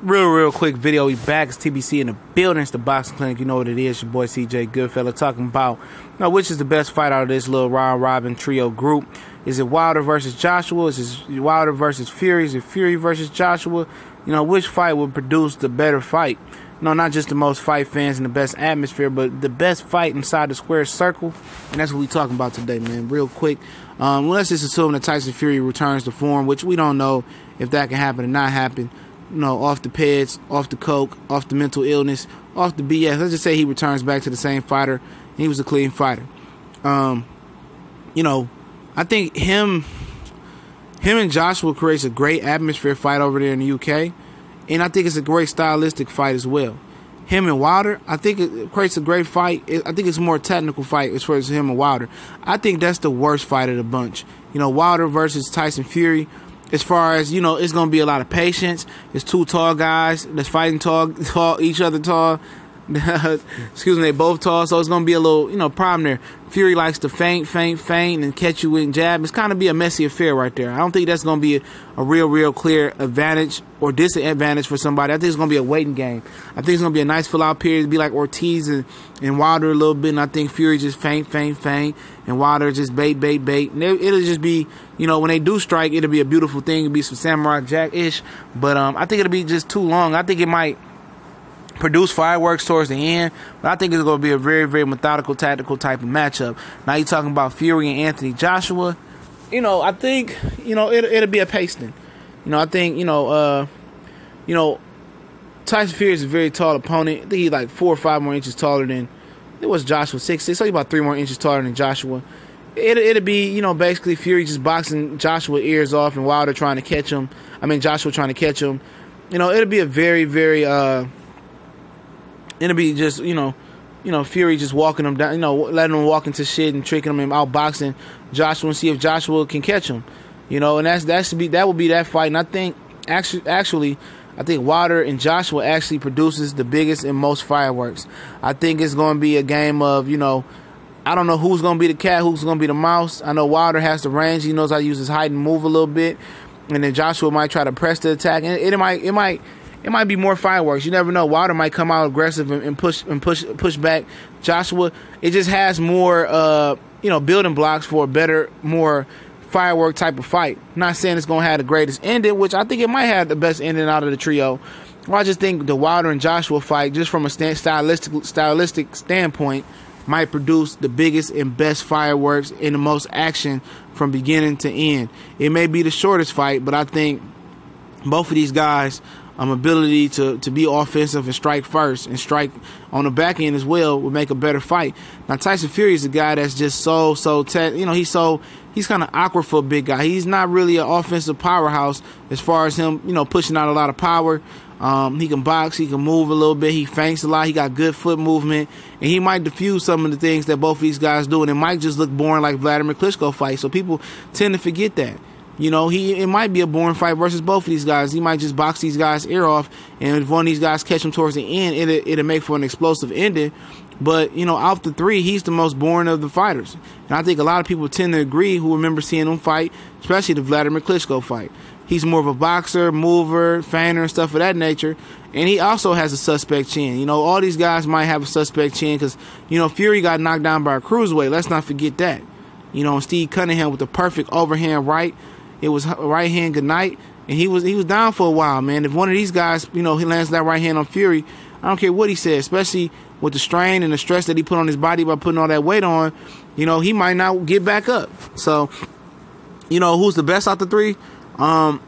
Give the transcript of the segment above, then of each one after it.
Real quick video. We back. It's TBC in the building. It's the Boxing Clinic. You know what it is. Your boy CJ Goodfella talking about which is the best fight out of this little round robin trio group. Is it Wilder versus Joshua? Is it Wilder versus Fury? Is it Fury versus Joshua? Which fight would produce the better fight? Not just the most fight fans and the best atmosphere, but the best fight inside the square circle. And that's what we talking about today, man. Real quick. Let's just assume that Tyson Fury returns to form, which we don't know if that can happen or not happen. Off the peds, off the coke, off the mental illness, off the BS. Let's just say he returns back to the same fighter. And he was a clean fighter. I think him and Joshua creates a great atmosphere fight over there in the UK. And I think it's a great stylistic fight as well. Him and Wilder, I think it creates a great fight. I think it's a more technical fight as far as him and Wilder. I think that's the worst fight of the bunch. Wilder versus Tyson Fury. As far as, it's going to be a lot of patience. It's two tall guys that's fighting tall, each other tall. Excuse me, they both tall, so it's going to be a little, problem there. Fury likes to feint, and catch you with jab. It's kind of be a messy affair right there. I don't think that's going to be a real clear advantage or disadvantage for somebody. I think it's going to be a waiting game. I think it's going to be a nice fill-out period. It'll be like Ortiz and Wilder a little bit, and I think Fury just feint, and Wilder just bait. And it'll just be, when they do strike, it'll be a beautiful thing. It'll be some Samurai Jack-ish, but I think it'll be just too long. I think it might produce fireworks towards the end, but I think it's going to be a very methodical, tactical type of matchup. Now you're talking about Fury and Anthony Joshua. I think, it'll be a pasting. I think, Tyson Fury is a very tall opponent. I think he's like 4 or 5 more inches taller than it was Joshua, 6'6", so he's about 3 more inches taller than Joshua. It'll be, basically Fury just boxing Joshua ears off and Wilder trying to catch him. Joshua trying to catch him. It'll be a very it'll be just, Fury just walking him down, letting him walk into shit and tricking him and outboxing Joshua and see if Joshua can catch him. And that will be that fight. And I think actually I think Wilder and Joshua actually produces the biggest and most fireworks. I think it's going to be a game of, I don't know who's going to be the cat, who's going to be the mouse. I know Wilder has the range. He knows how to use his height and move a little bit. And then Joshua might try to press the attack. And it might be more fireworks. You never know. Wilder might come out aggressive and push back Joshua. It just has more, building blocks for a better, more firework type of fight. Not saying it's going to have the greatest ending, which I think it might have the best ending out of the trio. Well, I just think the Wilder and Joshua fight, just from a stylistic standpoint, might produce the biggest and best fireworks and the most action from beginning to end. It may be the shortest fight, but I think both of these guys' ability to be offensive and strike first and strike on the back end as well would make a better fight. Now Tyson Fury is a guy that's just he's kind of awkward for a big guy. He's not really an offensive powerhouse as far as him, pushing out a lot of power. He can box, he can move a little bit, he feints a lot, he got good foot movement, and he might diffuse some of the things that both of these guys do, and it might just look boring like Vladimir Klitschko fight. So people tend to forget that. It might be a boring fight versus both of these guys. He might just box these guys' ear off, and if one of these guys catch him towards the end, it'll make for an explosive ending. But, out the three, he's the most boring of the fighters. And I think a lot of people tend to agree who remember seeing him fight, especially the Vladimir Klitschko fight. He's more of a boxer, mover, feiner, and stuff of that nature. And he also has a suspect chin. All these guys might have a suspect chin because, Fury got knocked down by a cruiserweight. Let's not forget that. And Steve Cunningham with the perfect overhand right. It was right hand good night, and he was down for a while, man. If one of these guys, he lands that right hand on Fury, I don't care what he said, especially with the strain and the stress that he put on his body by putting all that weight on, he might not get back up. So, who's the best out the three?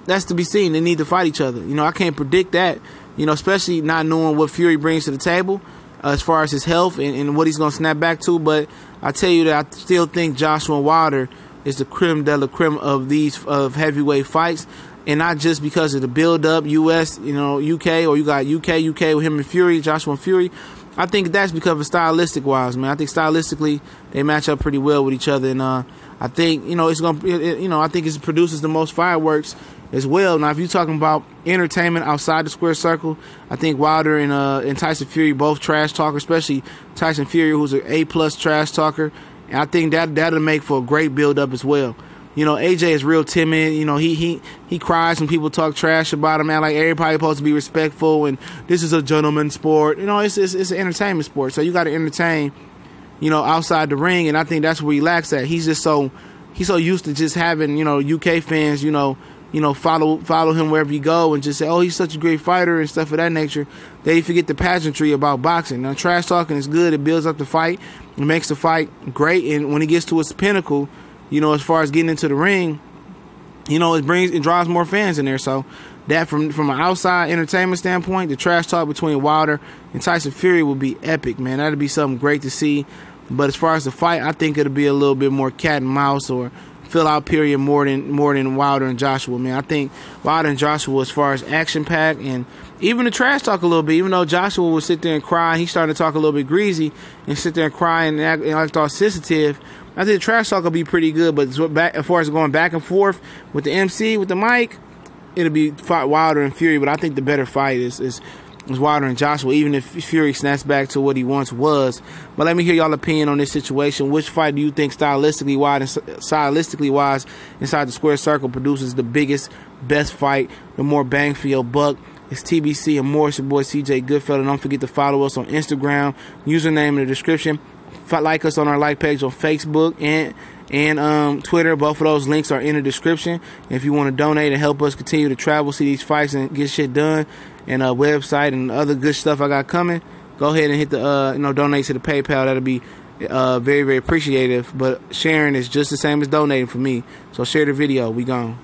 That's to be seen. They need to fight each other. I can't predict that, especially not knowing what Fury brings to the table as far as his health and what he's going to snap back to. But I tell you that I still think Joshua Wilder is the creme de la creme of heavyweight fights, and not just because of the build-up, U.S., UK, or you got UK with him and Fury, Joshua and Fury. I think that's because of stylistic-wise, man. I think stylistically they match up pretty well with each other, and I think it's gonna, I think it produces the most fireworks as well. Now, if you're talking about entertainment outside the square circle, I think Wilder and Tyson Fury both trash talkers, especially Tyson Fury, who's an A+ trash talker. And I think that'll make for a great build-up as well. You know, AJ is real timid. You know, he cries when people talk trash about him, man. Like, everybody's supposed to be respectful, and this is a gentleman's sport. You know, it's an entertainment sport, so you got to entertain, you know, outside the ring, and I think that's where he lacks at. He's so used to just having, you know, UK fans, you know, follow him wherever you go and just say, oh, he's such a great fighter and stuff of that nature. They forget the pageantry about boxing. Now, trash talking is good. It builds up the fight. It makes the fight great, and when he gets to its pinnacle, you know, as far as getting into the ring, you know, it draws more fans in there. So that from an outside entertainment standpoint, the trash talk between Wilder and Tyson Fury would be epic, man. That'd be something great to see. But as far as the fight, I think it'll be a little bit more cat and mouse or fill out period more than Wilder and Joshua, man. I think Wilder and Joshua, as far as action pack and even the trash talk a little bit, even though Joshua would sit there and cry, he started to talk a little bit greasy and sit there and cry and act all sensitive. I think the trash talk will be pretty good, but as far as going back and forth with the MC, with the mic, it'll be Wilder and Fury. But I think the better fight is Wilder and Joshua, even if Fury snaps back to what he once was. But let me hear y'all opinion on this situation. Which fight do you think stylistically wise inside the square circle produces the biggest, best fight, the more bang for your buck? It's TBC and more. It's your boy CJ Goodfellow. Don't forget to follow us on Instagram. Username in the description. Like us on our like page on Facebook and Twitter. Both of those links are in the description. If you want to donate and help us continue to travel, see these fights, and get shit done, and a website and other good stuff I got coming, go ahead and hit the donate to the PayPal. That'll be very, very appreciative. But sharing is just the same as donating for me. So share the video. We gone.